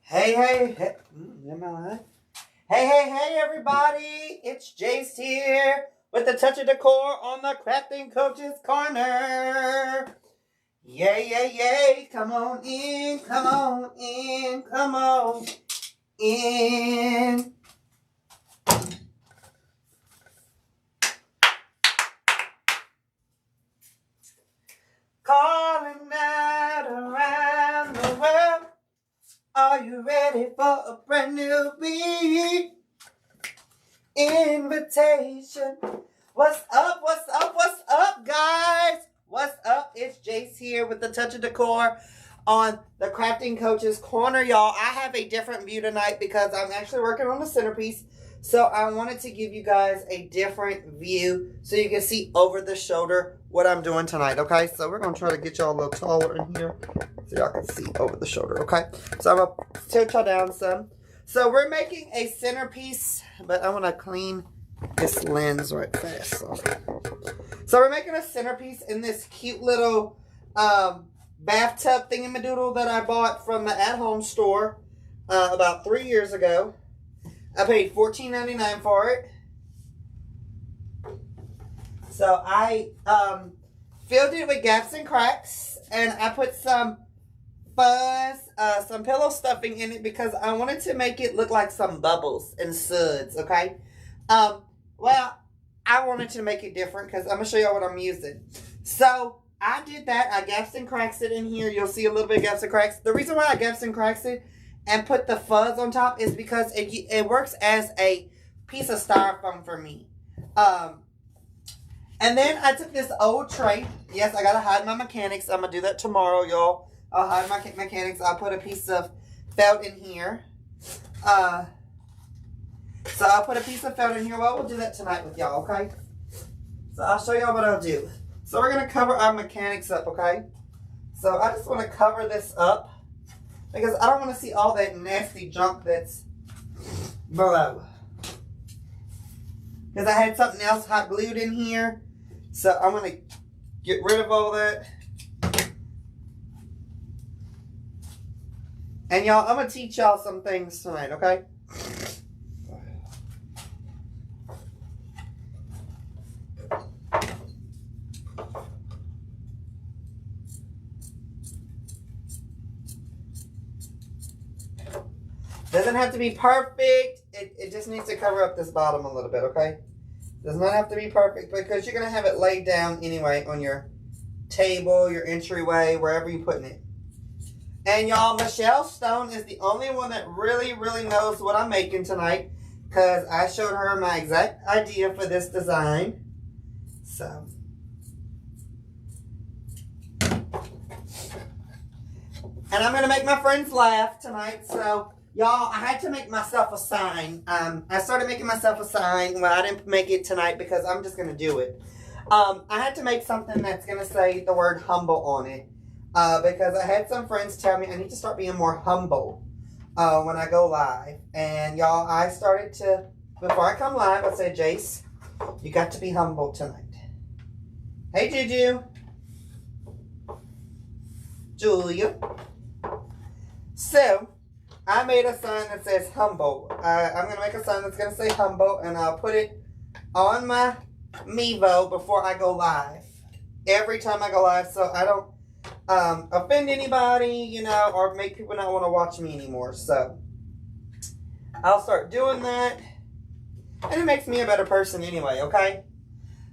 Hey, hey, hey. Am I live? Hey, everybody. It's Jace here with a touch of decor on the Crafting Coach's Corner. Yay. Come on in, come on in, come on in. Calling out around the world. Are you ready for a brand new week? Invitation. What's up, guys? What's up? It's Jace here with the touch of decor on the Crafting Coach's Corner, y'all. I have a different view tonight because I'm actually working on the centerpiece. So I wanted to give you guys a different view so you can see over the shoulder what I'm doing tonight, okay? So we're going to try to get y'all a little taller in here so y'all can see over the shoulder, okay? So I'm going to tilt y'all down some. So we're making a centerpiece, but I want to clean this lens right fast. So we're making a centerpiece in this cute little bathtub thingamadoodle that I bought from the at-home store about 3 years ago. I paid $14.99 for it. So I filled it with gaps and cracks, and I put some fuzz, some pillow stuffing in it because I wanted to make it look like some bubbles and suds, okay? Well, I wanted to make it different because I'm going to show y'all what I'm using. So I did that. I gaps and cracks it in here. You'll see a little bit of gaps and cracks. The reason why I gaps and cracks it and put the fuzz on top is because it works as a piece of styrofoam for me. And then I took this old tray. Yes, I got to hide my mechanics. I'm going to do that tomorrow, y'all. I'll hide my mechanics. I'll put a piece of felt in here. So I'll put a piece of felt in here. Well, we'll do that tonight with y'all, okay? So I'll show y'all what I'll do. So we're going to cover our mechanics up, okay? So I just want to cover this up because I don't want to see all that nasty junk that's below. Because I had something else hot glued in here. So I'm going to get rid of all that. And y'all, I'm going to teach y'all some things tonight, okay? Doesn't have to be perfect. It just needs to cover up this bottom a little bit, okay? Does not have to be perfect because you're going to have it laid down anyway on your table, your entryway, wherever you're putting it. And y'all, Michelle Stone is the only one that really knows what I'm making tonight because I showed her my exact idea for this design. So. And I'm going to make my friends laugh tonight, so. Y'all, I had to make myself a sign. I started making myself a sign. Well, I didn't make it tonight because I'm just going to do it. I had to make something that's going to say the word humble on it. Because I had some friends tell me I need to start being more humble when I go live. And y'all, I started to, before I come live, I said, Jace, you got to be humble tonight. Hey, Juju. Julia. So, I made a sign that says humble. I'm going to make a sign that's going to say humble, and I'll put it on my Mevo before I go live. Every time I go live, so I don't offend anybody, you know, or make people not want to watch me anymore. So I'll start doing that, and it makes me a better person anyway, okay?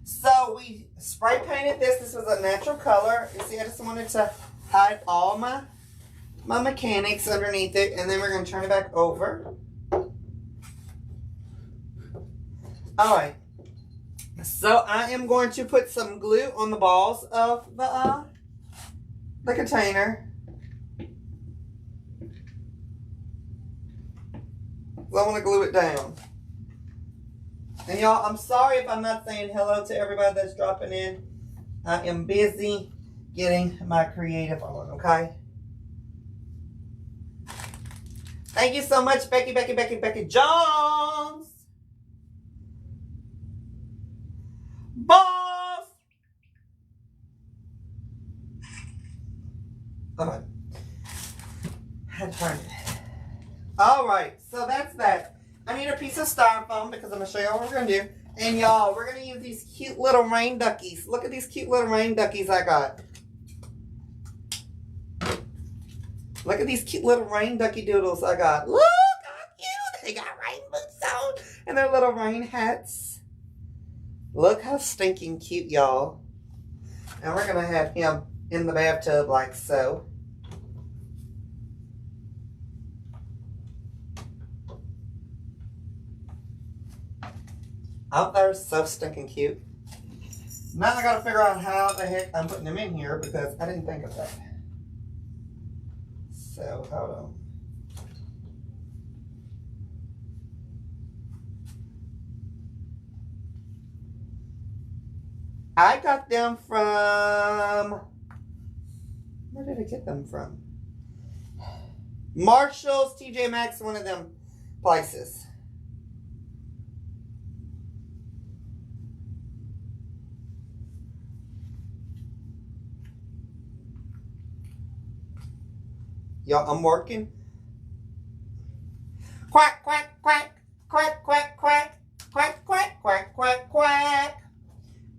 So we spray painted this. This was a natural color. You see, I just wanted to hide all my mechanics underneath it, and then we're going to turn it back over. Alright, so I am going to put some glue on the balls of the container. So I want to glue it down. And y'all, I'm sorry if I'm not saying hello to everybody that's dropping in. I am busy getting my creative on, okay? Thank you so much, Becky Jones. Boss. All right. I had to find it. All right, so that's that. I need a piece of styrofoam because I'm going to show y'all what we're going to do. And y'all, we're going to use these cute little rain duckies. Look at these cute little rain duckies I got. Look at these cute little rain ducky doodles I got. Look how cute. They got rain boots on and their little rain hats. Look how stinking cute, y'all. And we're going to have him in the bathtub like so. Out there is so stinking cute. Now I gotta figure out how the heck I'm putting them in here because I didn't think of that. So hold on. I got them from, where did I get them from? Marshall's, TJ Maxx, one of them places. Y'all, I'm working. Quack, quack, quack, quack, quack, quack, quack, quack, quack, quack, quack.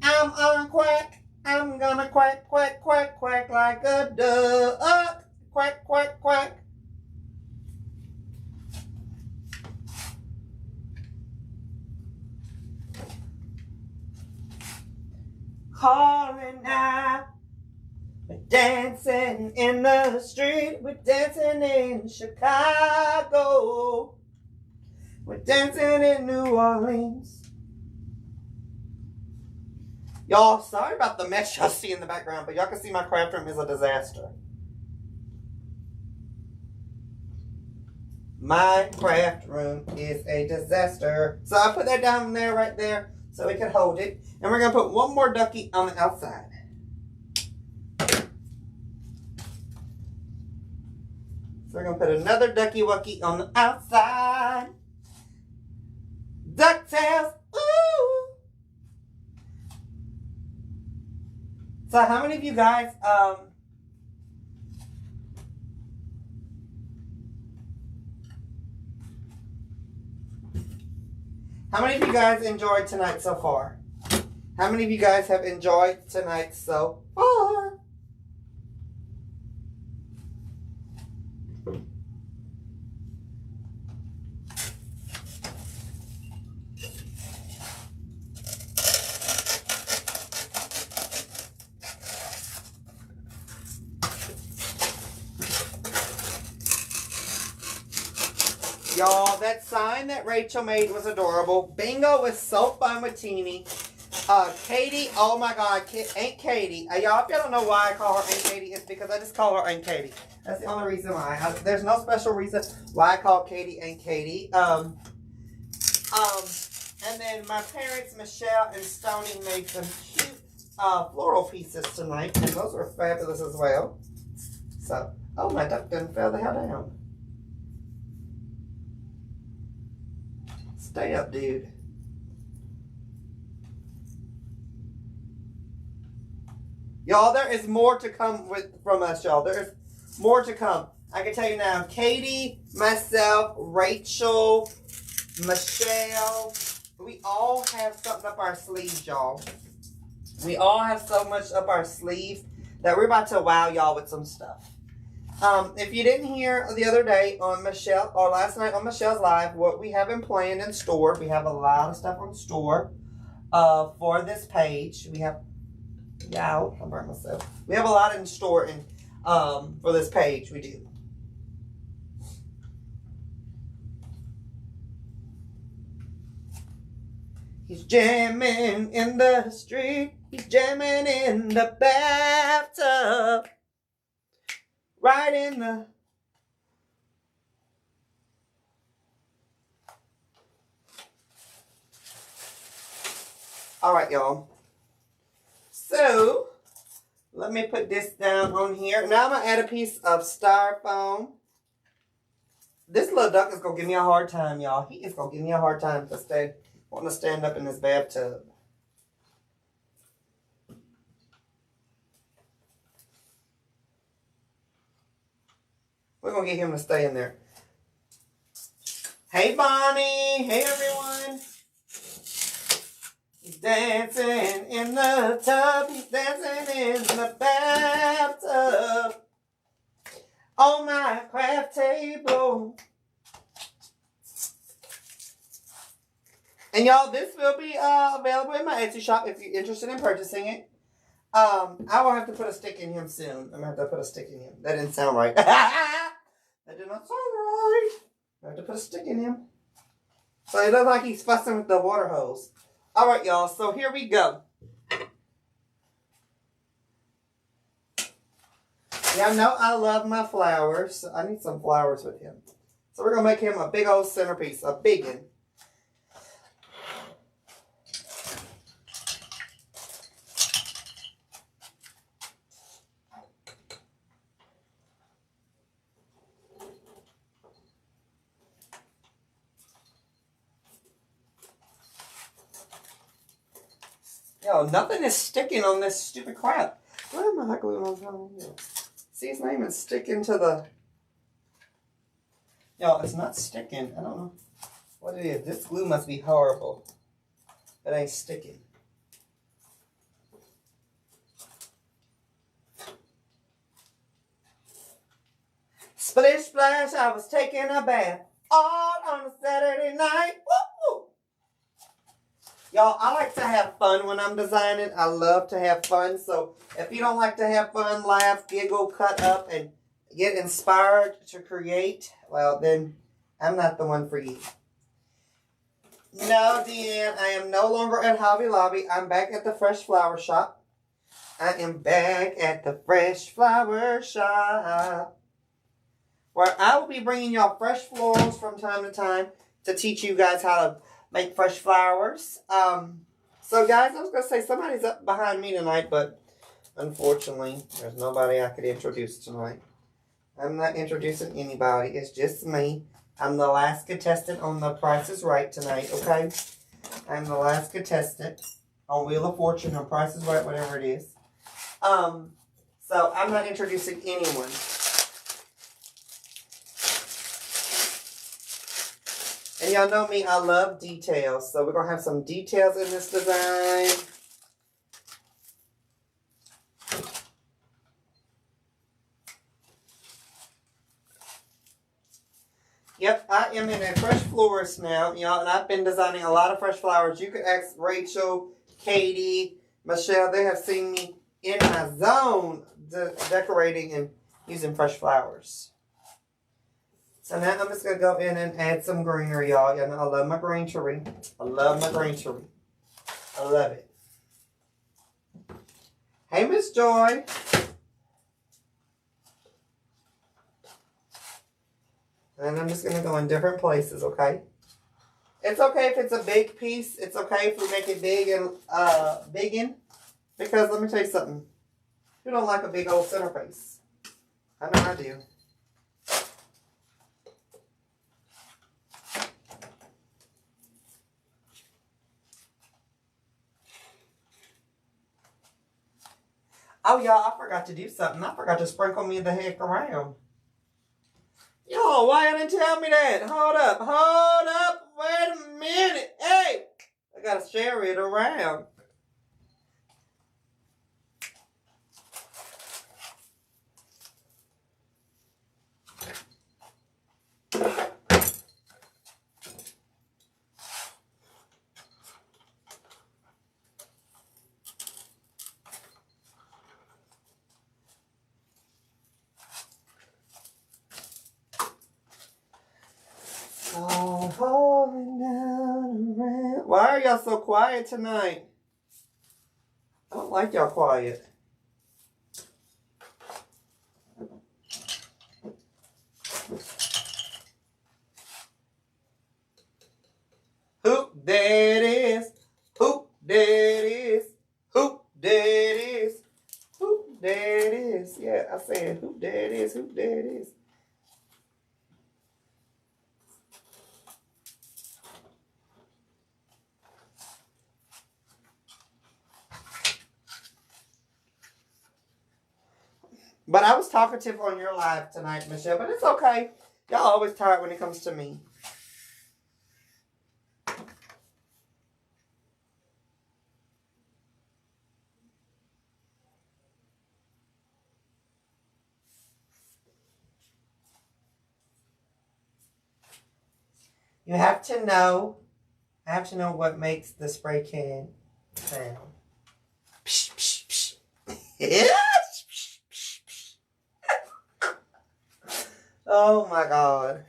I'm on quack. I'm gonna quack, quack, quack, quack like a duck. Quack, quack, quack. Calling out. We're dancing in the street. We're dancing in Chicago. We're dancing in New Orleans. Y'all, sorry about the mess y'all see in the background, but y'all can see my craft room is a disaster. My craft room is a disaster. So I put that down there, right there, so we can hold it. And we're going to put one more ducky on the outside. So we're going to put another ducky wucky on the outside. DuckTales. Ooh. So how many of you guys, how many of you guys enjoyed tonight so far? How many of you guys have enjoyed tonight so far? Y'all, that sign that Rachel made was adorable. Bingo was so fun with Teeny. Katie, oh my God, Aunt Katie. Y'all, if y'all don't know why I call her Aunt Katie, it's because I just call her Aunt Katie. That's the only reason why. There's no special reason why I call Katie Aunt Katie. And then my parents, Michelle and Stoney, made some cute floral pieces tonight, and those were fabulous as well. So, oh, my duck done fell the hell down. Stay up, dude. Y'all, there is more to come from us, y'all. There's more to come. I can tell you now, Katie, myself, Rachel, Michelle, we all have something up our sleeves, y'all. We all have so much up our sleeves that we're about to wow y'all with some stuff. If you didn't hear the other day on Michelle, or last night on Michelle's Live, what we have in planned in store, we have a lot of stuff on store for this page. We have, I'm burning myself. We have a lot in store for this page, we do. He's jamming in the street. He's jamming in the bathtub. Right in the... All right, y'all. So, let me put this down on here. Now I'm going to add a piece of styrofoam. This little duck is going to give me a hard time, y'all. He is going to give me a hard time to wanting to stand up in this bathtub. We're going to get him to stay in there. Hey, Bonnie. Hey, everyone. He's dancing in the tub. He's dancing in the bathtub. On my craft table. And y'all, this will be available in my Etsy shop if you're interested in purchasing it. I will have to put a stick in him soon. I'm gonna have to put a stick in him. That didn't sound right. That did not sound right. I have to put a stick in him. So it looks like he's fussing with the water hose. All right, y'all. So here we go. Y'all know I love my flowers. So I need some flowers with him. So we're gonna make him a big old centerpiece, a big one. Yo, nothing is sticking on this stupid crap. Where am I hot glue on? See, his name is sticking to the... Yo, it's not sticking. I don't know what it is. This glue must be horrible. It ain't sticking. Splish splash, I was taking a bath all on a Saturday night. Woo, woo. Y'all, I like to have fun when I'm designing. I love to have fun. So if you don't like to have fun, laugh, giggle, cut up, and get inspired to create, well, then I'm not the one for you. No, Deanne, I am no longer at Hobby Lobby. I'm back at the Fresh Flower Shop. I am back at the Fresh Flower Shop, where I will be bringing y'all fresh florals from time to time to teach you guys how to make fresh flowers. So guys, I was going to say somebody's up behind me tonight, but unfortunately, there's nobody I could introduce tonight. I'm not introducing anybody. It's just me. I'm the last contestant on The Price is Right tonight, okay? I'm the last contestant on Wheel of Fortune or Price is Right, whatever it is. So I'm not introducing anyone. And y'all know me, I love details. So we're going to have some details in this design. Yep, I am in a fresh florist now, y'all, and I've been designing a lot of fresh flowers. You could ask Rachel, Katie, Michelle. They have seen me in my zone decorating and using fresh flowers. So now I'm just going to go in and add some greenery, y'all. Y'all know I love my greenery. I love my greenery. I love it. Hey, Miss Joy. And I'm just going to go in different places, okay? It's okay if it's a big piece. It's okay if we make it big and biggin. Because let me tell you something. You don't like a big old centerpiece. I know I do. Oh, y'all, I forgot to do something. I forgot to sprinkle me the heck around. Y'all, why you didn't tell me that? Hold up. Hold up. Wait a minute. Hey, I got to share it around. Falling down around. Why are y'all so quiet tonight? I don't like y'all quiet. Who that is? Who that is? Who that is? Who that is? Yeah, I said who that is? Who that is? But I was talkative on your live tonight, Michelle. But it's okay. Y'all always tired when it comes to me. You have to know. I have to know what makes the spray can sound. Psh, psh, psh. Oh my God.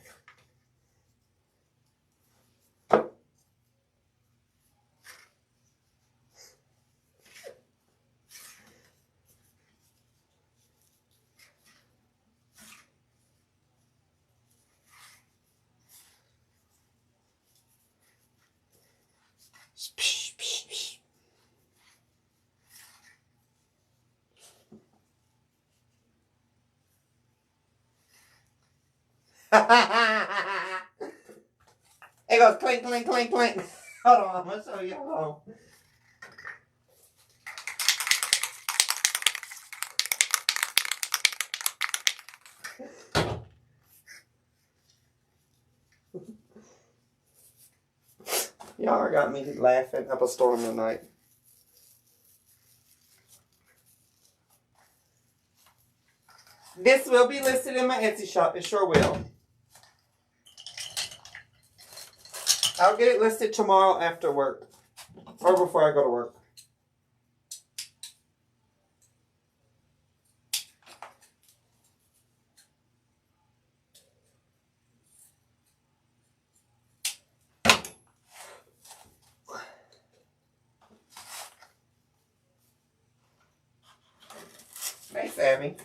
Psh, psh, psh. It goes clink, clink, clink, clink. Hold on, I'm going to show you. Hold on. Y'all got me laughing up a storm tonight. This will be listed in my Etsy shop. It sure will. I'll get it listed tomorrow after work. Or before I go to work. Thanks, Abby.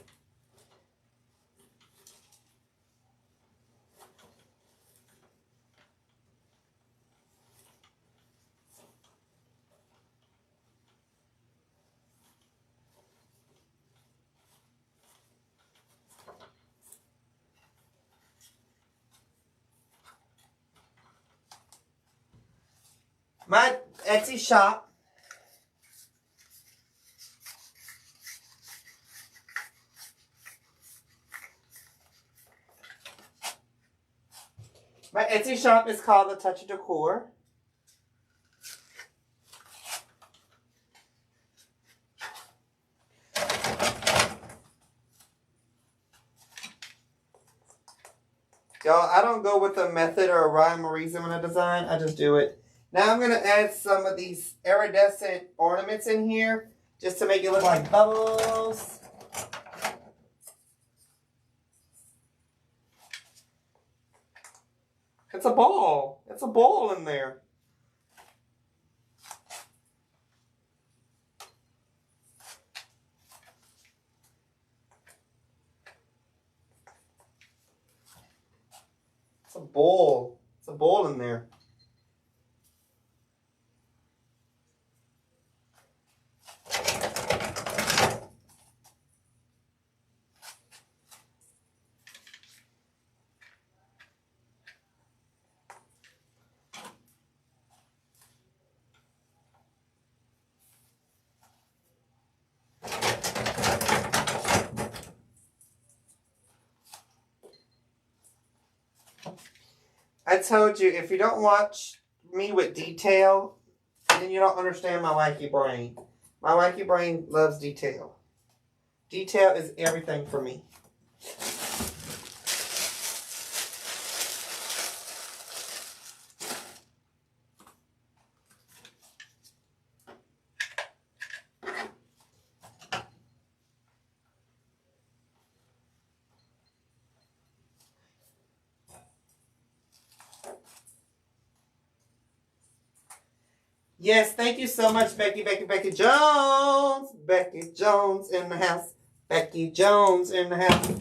My Etsy shop. My Etsy shop is called The Touch of Decor. Y'all, I don't go with a method or a rhyme or reason when I design. I just do it. Now I'm going to add some of these iridescent ornaments in here just to make it look like bubbles. It's a ball. It's a ball in there. It's a ball. It's a ball in there. I told you, if you don't watch me with detail, then you don't understand my wacky brain. My wacky brain loves detail. Detail is everything for me. Yes, thank you so much, Becky Jones. Becky Jones in the house. Becky Jones in the house.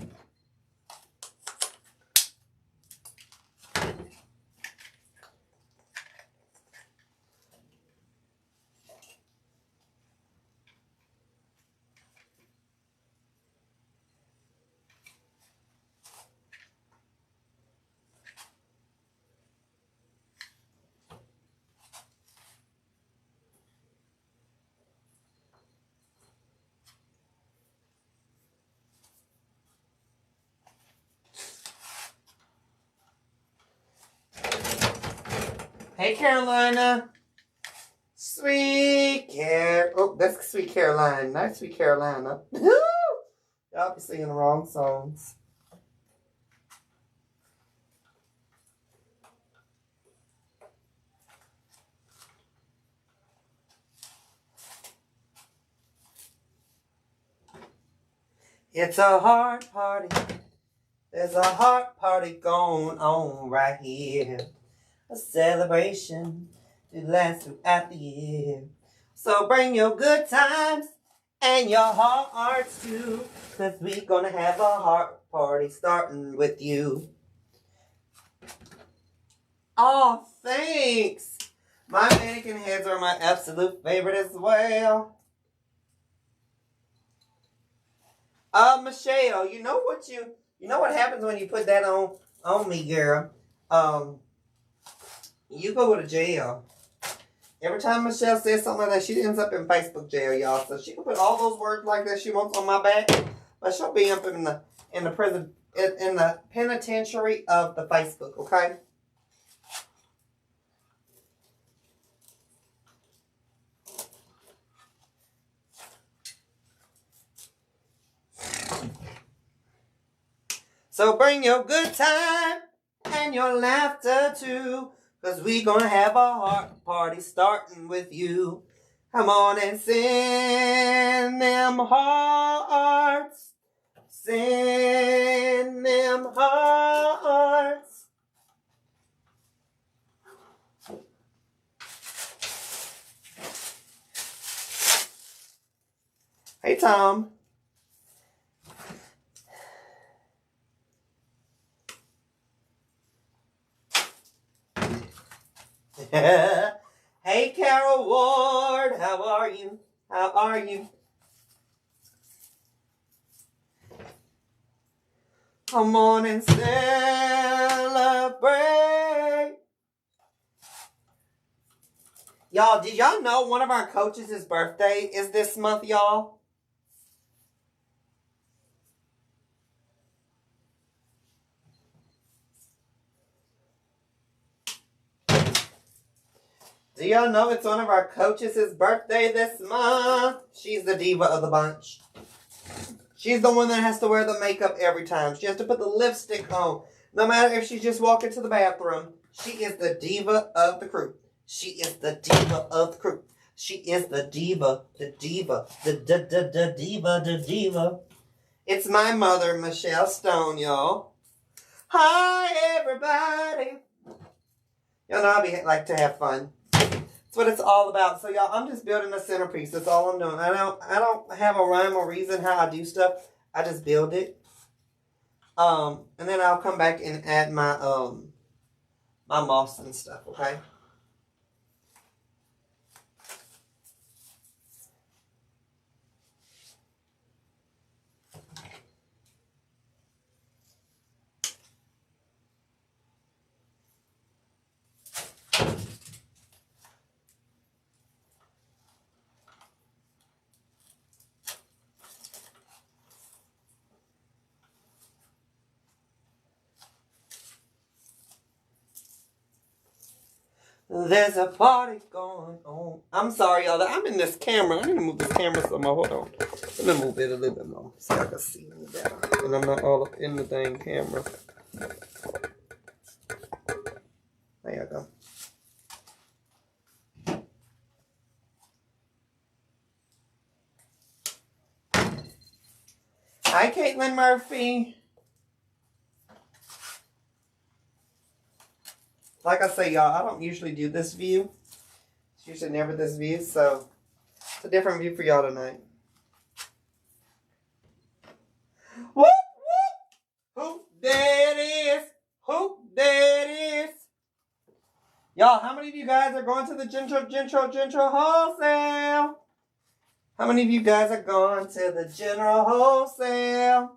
Hey, Carolina. Oh, that's Sweet Caroline. Not Sweet Carolina. Y'all be singing the wrong songs. It's a heart party. There's a heart party going on right here. A celebration to last throughout the year. So bring your good times and your hearts too, 'cause we gonna have a heart party starting with you. Oh, thanks. My mannequin heads are my absolute favorite as well. Michelle, you know what happens when you put that on me, girl. You go to jail. Every time Michelle says something like that, she ends up in Facebook jail, y'all. So she can put all those words like that she wants on my back, but she'll be up in the prison in the penitentiary of the Facebook, okay? So bring your good time and your laughter too, 'cause we gonna have a heart party starting with you. Come on and send them hearts. Send them hearts. Hey, Tom. Hey, Carol Ward, how are you? How are you? Come on and celebrate. Y'all, did y'all know one of our coaches' birthday is this month, y'all? Do y'all know it's one of our coaches' birthday this month? She's the diva of the bunch. She's the one that has to wear the makeup every time. She has to put the lipstick on. No matter if she's just walking to the bathroom. She is the diva of the crew. She is the diva of the crew. She is the diva, the diva, the diva, the diva. It's my mother, Michelle Stone, y'all. Hi, everybody. Y'all know I like to have fun. That's what it's all about. So y'all, I'm just building a centerpiece. That's all I'm doing. I don't have a rhyme or reason how I do stuff. I just build it. And then I'll come back and add my my moss and stuff, okay? There's a party going on. I'm sorry, y'all. I'm in this camera. I need to move this camera some more. Hold on. Let me move it a little bit more so I can see me better. And I'm not all up in the dang camera. There you go. Hi, Caitlin Murphy. Like I say, y'all, I don't usually do this view. It's usually never this view, so it's a different view for y'all tonight. Whoop, whoop! Who that is? Who that is? Y'all, how many of you guys are going to the General Wholesale? How many of you guys are going to the General Wholesale?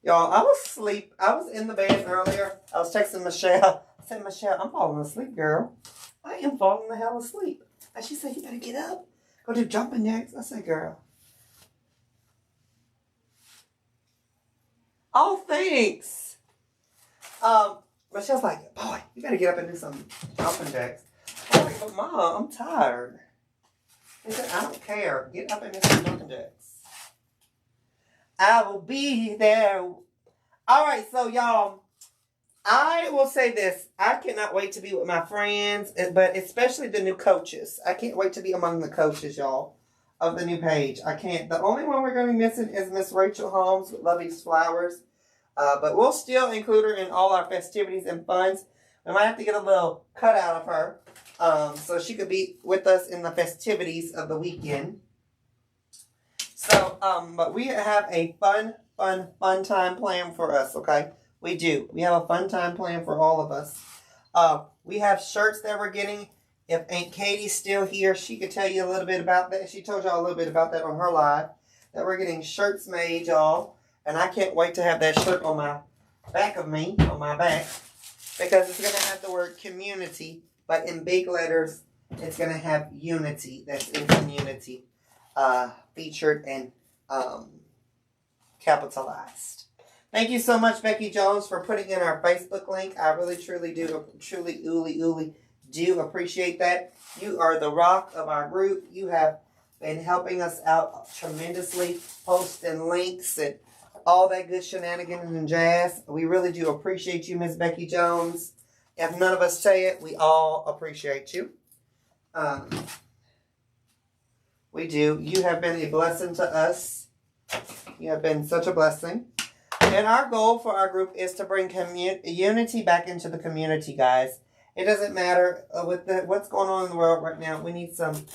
Y'all, I was asleep. I was in the bed earlier. I was texting Michelle. I said, Michelle, I'm falling asleep, girl. I am falling the hell asleep. And she said, you better get up. Go do jumping jacks. I said, girl. Oh, thanks. Michelle's like, boy, you better get up and do some jumping jacks. I'm like, but Mom, I'm tired. He said, I don't care. Get up and do some jumping jacks. I will be there. All right, so y'all, I will say this. I cannot wait to be with my friends, but especially the new coaches. I can't wait to be among the coaches, y'all. of the new page. I can't. The only one we're going to be missing is Miss Rachel Holmes with Lovey's Flowers. But we'll still include her in all our festivities and funs. We might have to get a little cutout of her so she could be with us in the festivities of the weekend. So, but we have a fun time plan for us, okay? We do. We have a fun time plan for all of us. We have shirts that we're getting. If Aunt Katie's still here, she could tell you a little bit about that. She told y'all a little bit about that on her live. That we're getting shirts made, y'all. And I can't wait to have that shirt on my back of me, on my back. Because it's going to have the word community. But in big letters, it's going to have unity. That's in community. Featured and capitalized. Thank you so much, Becky Jones, for putting in our Facebook link. I really, truly do appreciate that. You are the rock of our group. You have been helping us out tremendously, posting links and all that good shenanigans and jazz. We really do appreciate you, Miss Becky Jones. If none of us say it, we all appreciate you. We do. You have been a blessing to us. You have been such a blessing. And our goal for our group is to bring unity back into the community, guys. It doesn't matter with what's going on in the world right now. We need some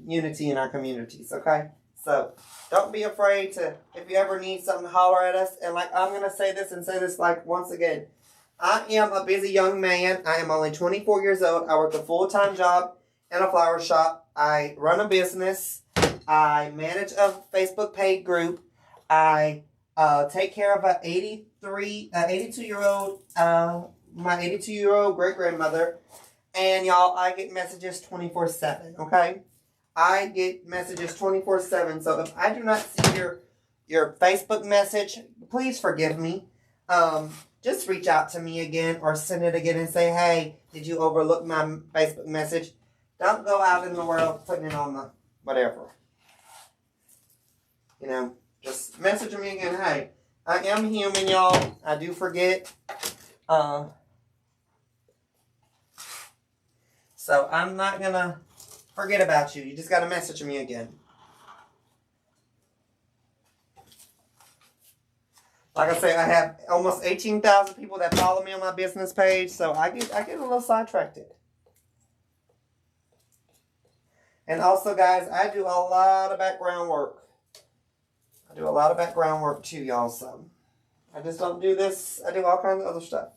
unity in our communities, okay? So don't be afraid to, if you ever need something, holler at us. And like I'm gonna say this like once again, I am a busy young man. I am only 24 years old. I work a full-time job in a flower shop. I run a business. I manage a Facebook paid group. I take care of my 82-year-old great-grandmother. And y'all, I get messages 24/7, okay? I get messages 24/7. So if I do not see your Facebook message, please forgive me. Just reach out to me again or send it again and say, hey, did you overlook my Facebook message? Don't go out in the world putting it on the whatever. You know, just message me again. Hey, I am human, y'all. I do forget. So I'm not going to forget about you. You just got to message me again. Like I say, I have almost 18,000 people that follow me on my business page. So I get a little sidetracked. And also, guys, I do a lot of background work. I do a lot of background work too, y'all. So I just don't do this. I do all kinds of other stuff.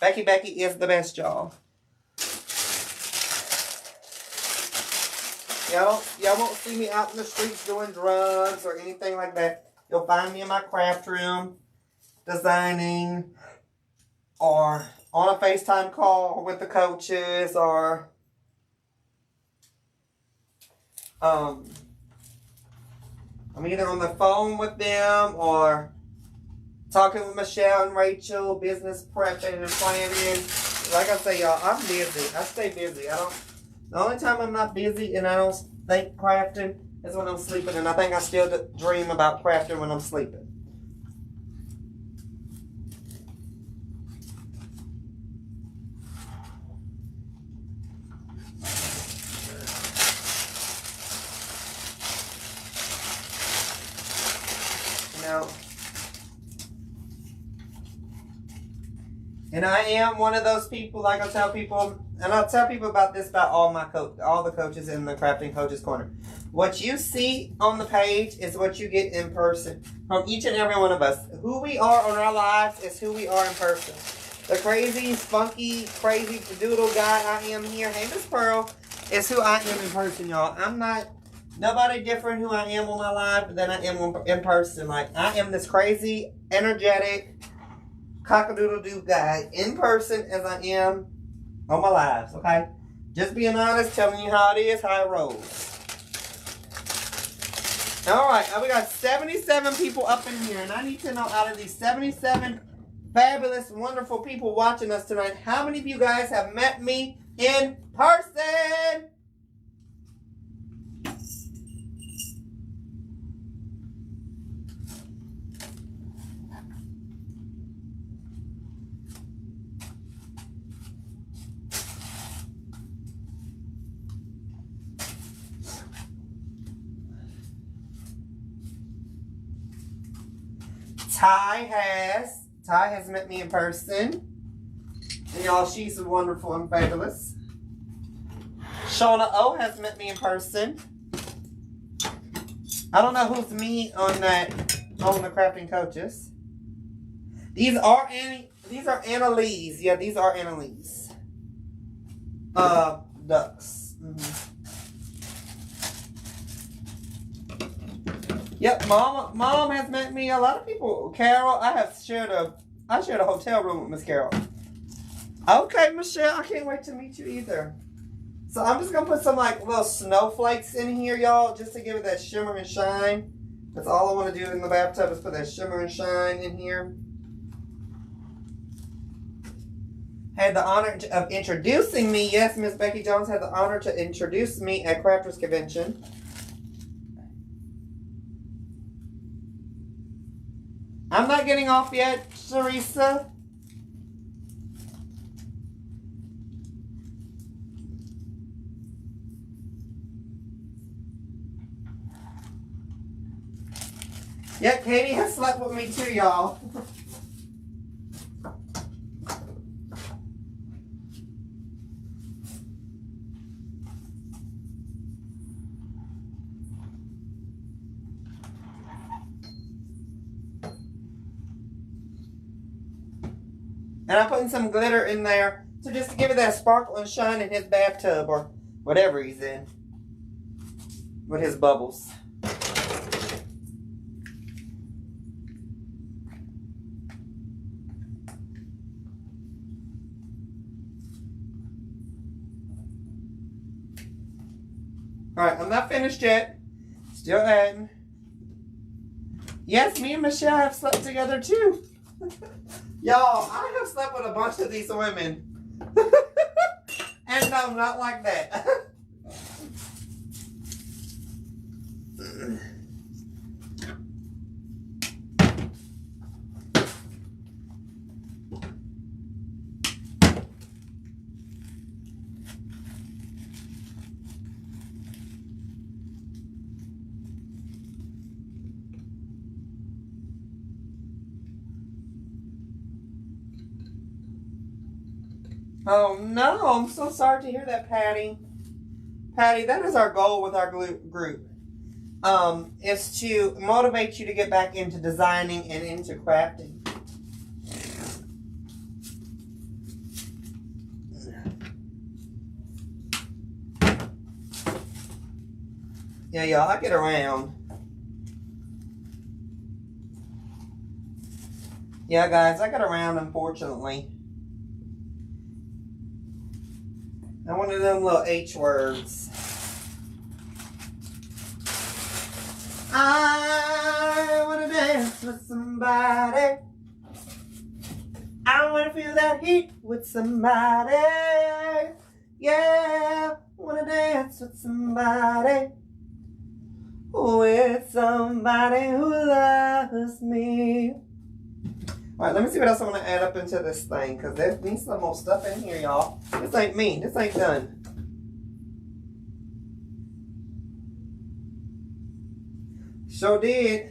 Becky is the best, y'all. Y'all won't see me out in the streets doing drugs or anything like that. You'll find me in my craft room, designing, or on a FaceTime call with the coaches, or I'm either on the phone with them or talking with Michelle and Rachel, business prepping and planning. Like I say, y'all, I'm busy. I stay busy. The only time I'm not busy and I don't think crafting is when I'm sleeping, and I think I still dream about crafting when I'm sleeping. And I am one of those people, like I tell people, and I'll tell people about this about all the coaches in the Crafting Coaches Corner. What you see on the page is what you get in person from each and every one of us. Who we are on our lives is who we are in person. The crazy, spunky, crazy doodle guy I am here, hey Miss Pearl, is who I am in person, y'all. I'm not nobody different who I am on my live than I am in person. Like, I am this crazy, energetic, cock-a-doodle-doo guy in person as I am on my lives, okay? Just being honest, telling you how it is, how it rolls. All right, we got 77 people up in here, and I need to know out of these 77 fabulous, wonderful people watching us tonight, how many of you guys have met me in person? Ty has met me in person. And y'all, she's wonderful and fabulous. Shauna O has met me in person. I don't know who's me on the crafting coaches. These are Annalise. Yeah, these are Annalise. Ducks. Yep, mom has met me. A lot of people. Carol, I shared a hotel room with Miss Carol. Okay, Michelle, I can't wait to meet you either. So I'm just gonna put some like little snowflakes in here, y'all, just to give it that shimmer and shine. That's all I want to do in the bathtub is put that shimmer and shine in here. Had the honor of introducing me. Yes, Miss Becky Jones had the honor to introduce me at Crafters Convention. I'm not getting off yet, Teresa. Yeah, Katie has slept with me too, y'all. And I'm putting some glitter in there, so just to give it that sparkle and shine in his bathtub or whatever he's in with his bubbles. Alright, I'm not finished yet. Still adding. Yes, me and Michelle have slept together too. Y'all, I have slept with a bunch of these women. And no, not like that. Oh no, I'm so sorry to hear that, Patty. Patty, that is our goal with our group. Is to motivate you to get back into designing and into crafting. Yeah, y'all, I get around. Yeah, guys, I get around, unfortunately. I'm one of them little H words. I want to dance with somebody. I want to feel that heat with somebody. Yeah, I want to dance with somebody. With somebody who loves me. Alright, let me see what else I want to add up into this thing, because there needs some more stuff in here, y'all. This ain't me. This ain't done. Sure did.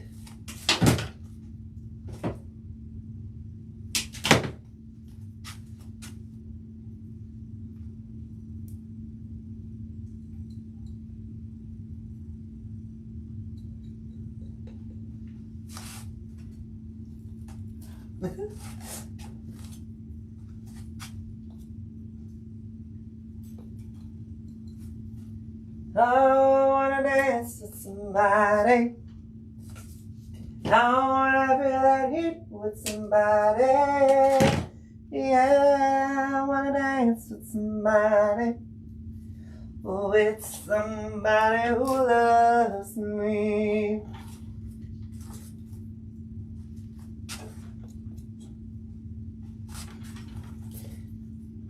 I wanna dance with somebody. I wanna feel that heat with somebody. Yeah, I wanna dance with somebody. With somebody who loves me.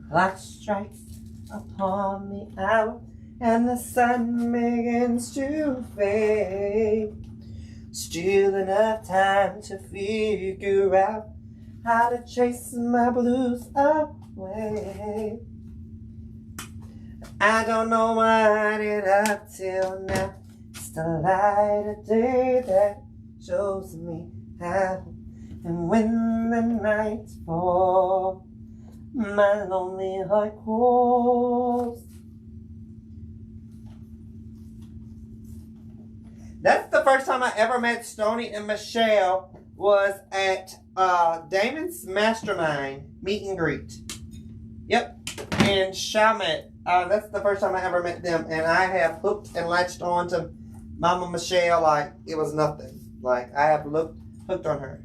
Clock strikes upon the hour, and the sun begins to fade. Still enough time to figure out how to chase my blues away. I don't know what it up till now. It's the light of day that shows me how. And when the nights fall, my lonely heart calls. That's the first time I ever met Stoney and Michelle was at Damon's Mastermind meet and greet. Yep. And Chalmette. That's the first time I ever met them. And I have hooked and latched on to Mama Michelle like it was nothing. Like I have hooked on her.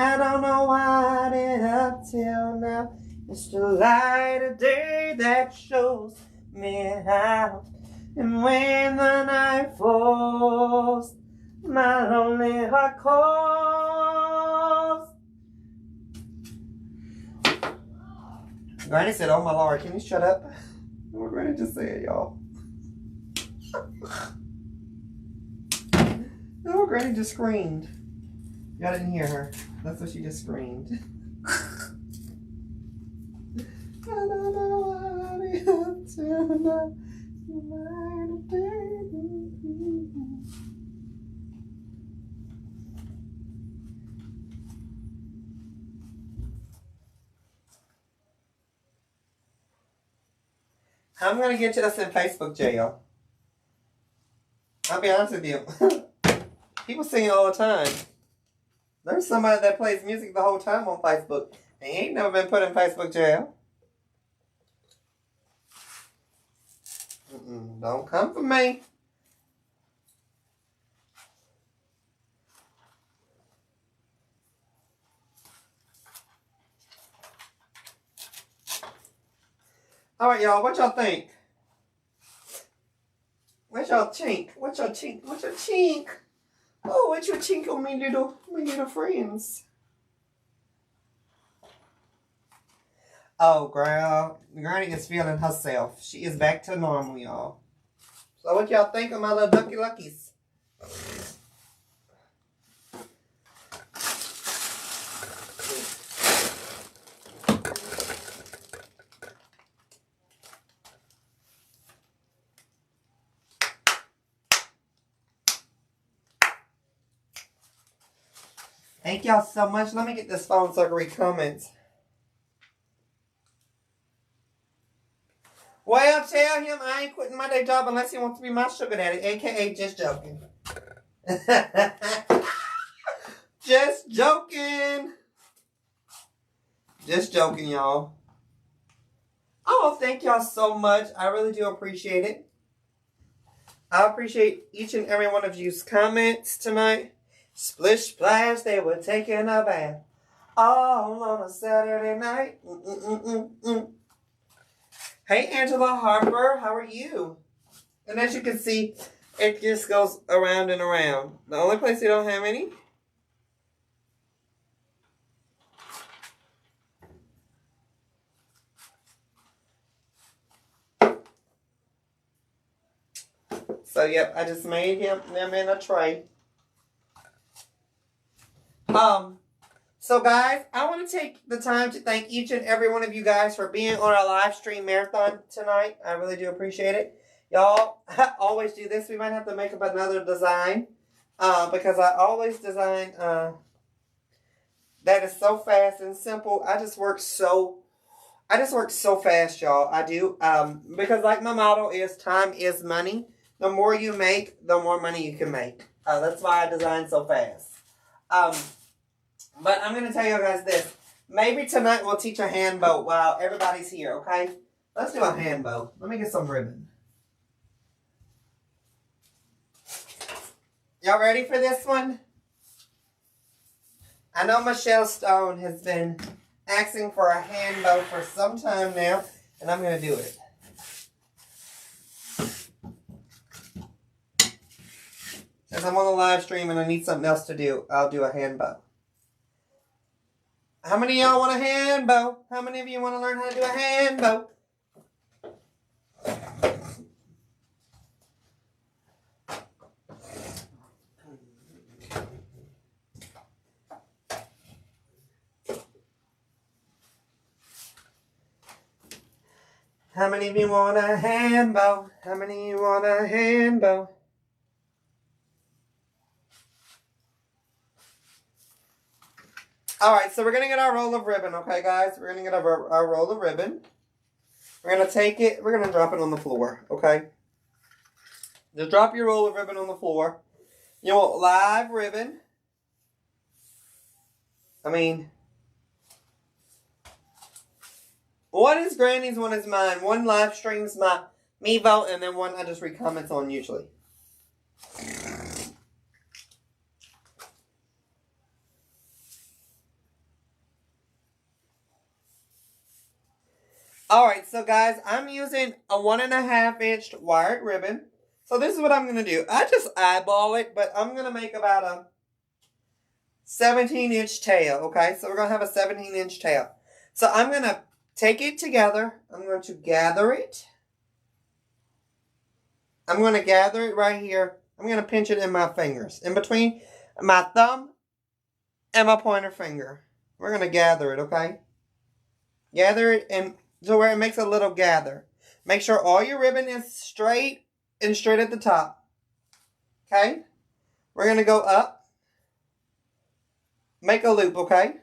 I don't know why I did up till now. It's the light of day that shows me how. And when the night falls, my lonely heart calls. Granny said, "Oh my Lord, can you shut up?" What Granny just said, y'all. Oh, Granny just screamed. Y'all didn't hear her. That's what she just screamed. I don't know why I have to know. I'm going to get you us in Facebook jail. I'll be honest with you. People sing all the time. There's somebody that plays music the whole time on Facebook. They ain't never been put in Facebook jail. Don't come for me. All right, y'all. What y'all think? What's your chink? What's your chink? What's your chink? Oh, what's your chink on me little friends? Oh, girl. Granny is feeling herself. She is back to normal, y'all. So what y'all think of my little ducky luckies? Thank y'all so much. Let me get this phone so I can read comments. Well, tell him I ain't quitting my day job unless he wants to be my sugar daddy, a.k.a. just joking. Just joking. Just joking, y'all. Oh, thank y'all so much. I really do appreciate it. I appreciate each and every one of you's comments tonight. Splish splash, they were taking a bath all on a Saturday night. Hey, Angela Harper, how are you? And as you can see, it just goes around and around. The only place they don't have any. So, yep, I just made them in a tray. So guys, I want to take the time to thank each and every one of you guys for being on our live stream marathon tonight. I really do appreciate it. Y'all, I always do this. We might have to make up another design because I always design that is so fast and simple. I just work so fast, y'all. I do because like my motto is time is money. The more you make, the more money you can make. That's why I design so fast. But I'm going to tell you guys this. Maybe tonight we'll teach a hand bow while everybody's here, okay? Let's do a hand bow. Let me get some ribbon. Y'all ready for this one? I know Michelle Stone has been asking for a hand bow for some time now, and I'm going to do it. Since I'm on the live stream and I need something else to do, I'll do a hand bow. How many of y'all want a hand bow? How many of you want to learn how to do a hand bow? How many of you want a hand bow? How many of you want a hand bow? Alright, so we're going to get our roll of ribbon, okay, guys? We're going to get our roll of ribbon. We're going to take it, we're going to drop it on the floor, okay? Just drop your roll of ribbon on the floor. You want live ribbon. I mean, one is Granny's, one is mine. One live streams me vote, and then one I just read comments on usually. Alright, so guys, I'm using a 1.5 inch wired ribbon. So this is what I'm going to do. I just eyeball it, but I'm going to make about a 17 inch tail, okay? So we're going to have a 17 inch tail. So I'm going to take it together. I'm going to gather it. I'm going to gather it right here. I'm going to pinch it in my fingers. In between my thumb and my pointer finger. We're going to gather it, okay? Gather it and so where it makes a little gather. Make sure all your ribbon is straight and straight at the top. Okay? We're going to go up. Make a loop, okay?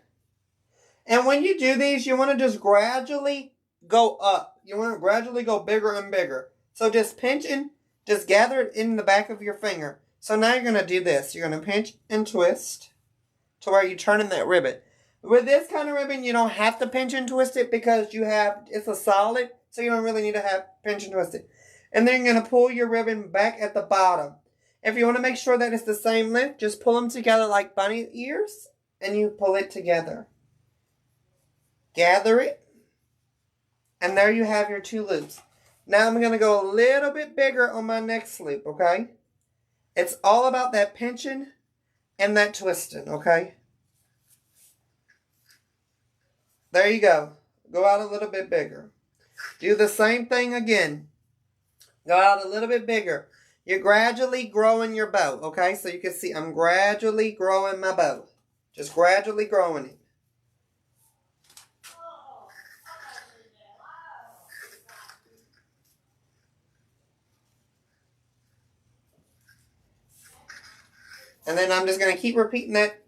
And when you do these, you want to just gradually go up. You want to gradually go bigger and bigger. So just pinch and just gather it in the back of your finger. So now you're going to do this. You're going to pinch and twist to where you turn in that ribbon. With this kind of ribbon, you don't have to pinch and twist it because it's a solid, so you don't really need to have pinch and twist it. And then you're going to pull your ribbon back at the bottom. If you want to make sure that it's the same length, just pull them together like bunny ears, and you pull it together. Gather it, and there you have your 2 loops. Now I'm going to go a little bit bigger on my next loop, okay? It's all about that pinching and that twisting, okay? There you go. Go out a little bit bigger. Do the same thing again. Go out a little bit bigger. You're gradually growing your bow, okay? So you can see I'm gradually growing my bow. Just gradually growing it. And then I'm just going to keep repeating that.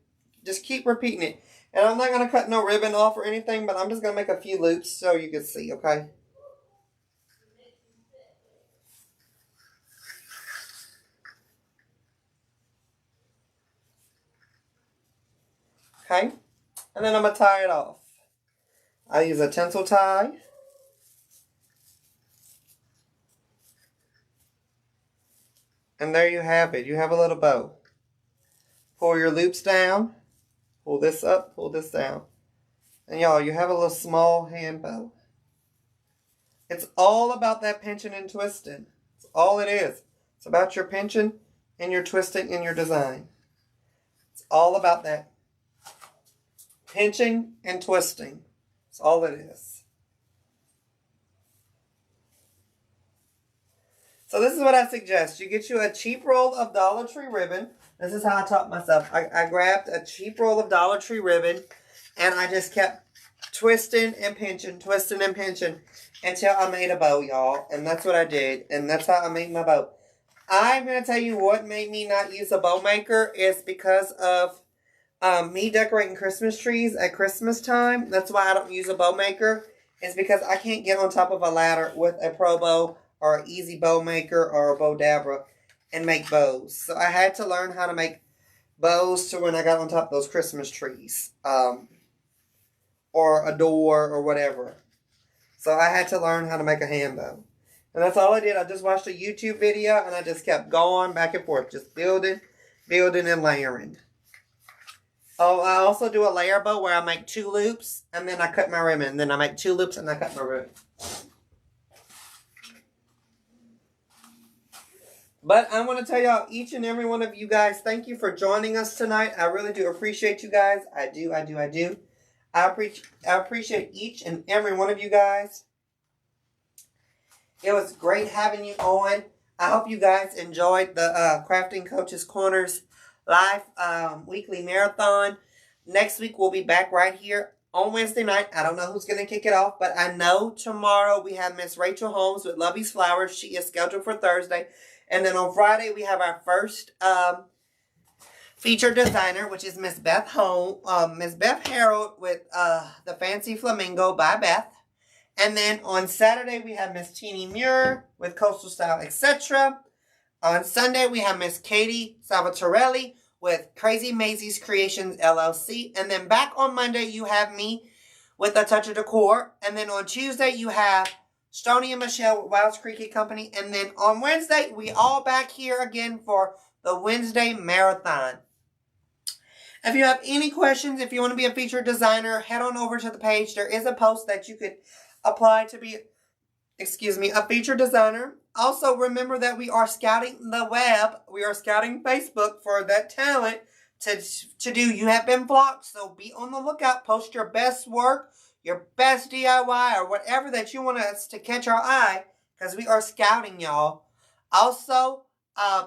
Just keep repeating it. And I'm not going to cut no ribbon off or anything, but I'm just going to make a few loops so you can see, okay? Okay? And then I'm going to tie it off. I use a tinsel tie. And there you have it. You have a little bow. Pull your loops down. Pull this up, pull this down. And y'all, you have a little small hand bow. It's all about that pinching and twisting. It's all it is. It's about your pinching and your twisting in your design. It's all about that pinching and twisting. That's all it is. So this is what I suggest. You get you a cheap roll of Dollar Tree ribbon. This is how I taught myself. I grabbed a cheap roll of Dollar Tree ribbon, and I just kept twisting and pinching until I made a bow, y'all. And that's what I did, and that's how I made my bow. I'm going to tell you what made me not use a bow maker is because of me decorating Christmas trees at Christmas time. That's why I don't use a bow maker. It's because I can't get on top of a ladder with a Pro Bow or an Easy Bow Maker or a Bow Dabra and make bows. So I had to learn how to make bows to when I got on top of those Christmas trees. Or a door or whatever. So I had to learn how to make a hand bow. And that's all I did. I just watched a YouTube video and I just kept going back and forth. Just building and layering. Oh, I also do a layer bow where I make 2 loops and then I cut my ribbon. Then I make 2 loops and I cut my ribbon. But I want to tell y'all, each and every one of you guys, thank you for joining us tonight. I really do appreciate you guys. I do. I appreciate each and every one of you guys. It was great having you on. I hope you guys enjoyed the Crafting Coaches Corners live weekly marathon. Next week, we'll be back right here on Wednesday night. I don't know who's going to kick it off, but I know tomorrow we have Miss Rachel Holmes with Lovey's Flowers. She is scheduled for Thursday. And then on Friday, we have our first featured designer, which is Miss Beth Harold with the Fancy Flamingo by Beth. And then on Saturday, we have Miss Teeny Muir with Coastal Style, etc. On Sunday, we have Miss Katie Salvatorelli with Crazy Maisie's Creations, LLC. And then back on Monday, you have me with A Touch of Decor. And then on Tuesday, you have Stoney and Michelle with Wilds Creaky Company. And then on Wednesday, we all back here again for the Wednesday Marathon. If you have any questions, if you want to be a featured designer, head on over to the page. There is a post that you could apply to be, a featured designer. Also, remember that we are scouting the web. We are scouting Facebook for that talent to do. You have been blocked, so be on the lookout. Post your best work, your best DIY, or whatever that you want us to catch our eye, because we are scouting, y'all. Also,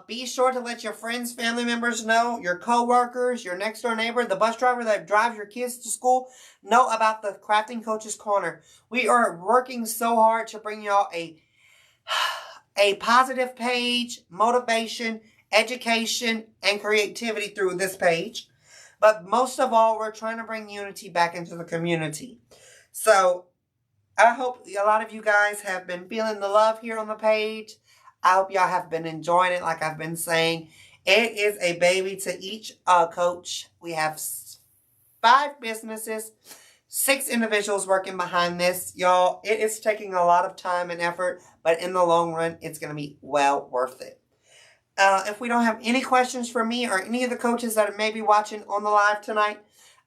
be sure to let your friends, family members know, your co-workers, your next-door neighbor, the bus driver that drives your kids to school, know about the Crafting Coaches Corner. We are working so hard to bring y'all a positive page, motivation, education, and creativity through this page. But most of all, we're trying to bring unity back into the community. So I hope a lot of you guys have been feeling the love here on the page. I hope y'all have been enjoying it, like I've been saying. It is a baby to each coach. We have 5 businesses, 6 individuals working behind this. Y'all, it is taking a lot of time and effort, but in the long run, it's going to be well worth it. If we don't have any questions for me or any of the coaches that may be watching on the live tonight,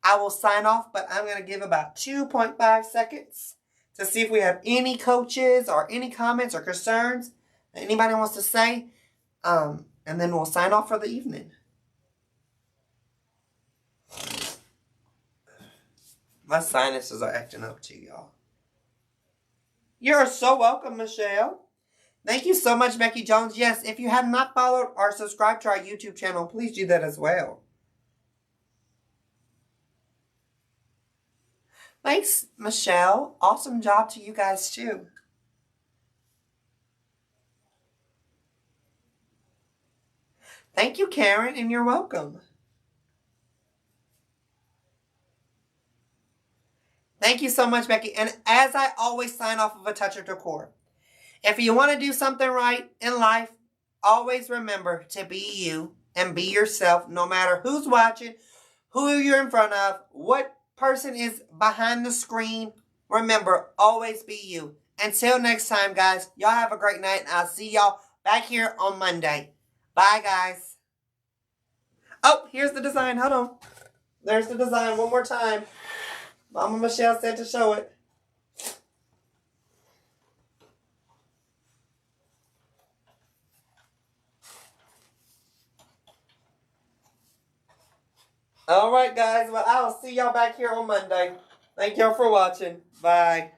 I will sign off, but I'm going to give about 2.5 seconds to see if we have any coaches or any comments or concerns anybody wants to say, and then we'll sign off for the evening. My sinuses are acting up too, y'all. You're so welcome, Michelle. Thank you so much, Becky Jones. Yes, if you have not followed or subscribed to our YouTube channel, please do that as well. Thanks, Michelle. Awesome job to you guys, too. Thank you, Karen, and you're welcome. Thank you so much, Becky. And as I always sign off of A Touch of Decor, if you want to do something right in life, always remember to be you and be yourself, no matter who's watching, who you're in front of, what person is behind the screen. Remember, always be you. Until next time, guys, y'all have a great night, and I'll see y'all back here on Monday. Bye, guys. Oh, here's the design. Hold on. There's the design one more time. Mama Michelle said to show it. All right, guys. Well, I'll see y'all back here on Monday. Thank y'all for watching. Bye.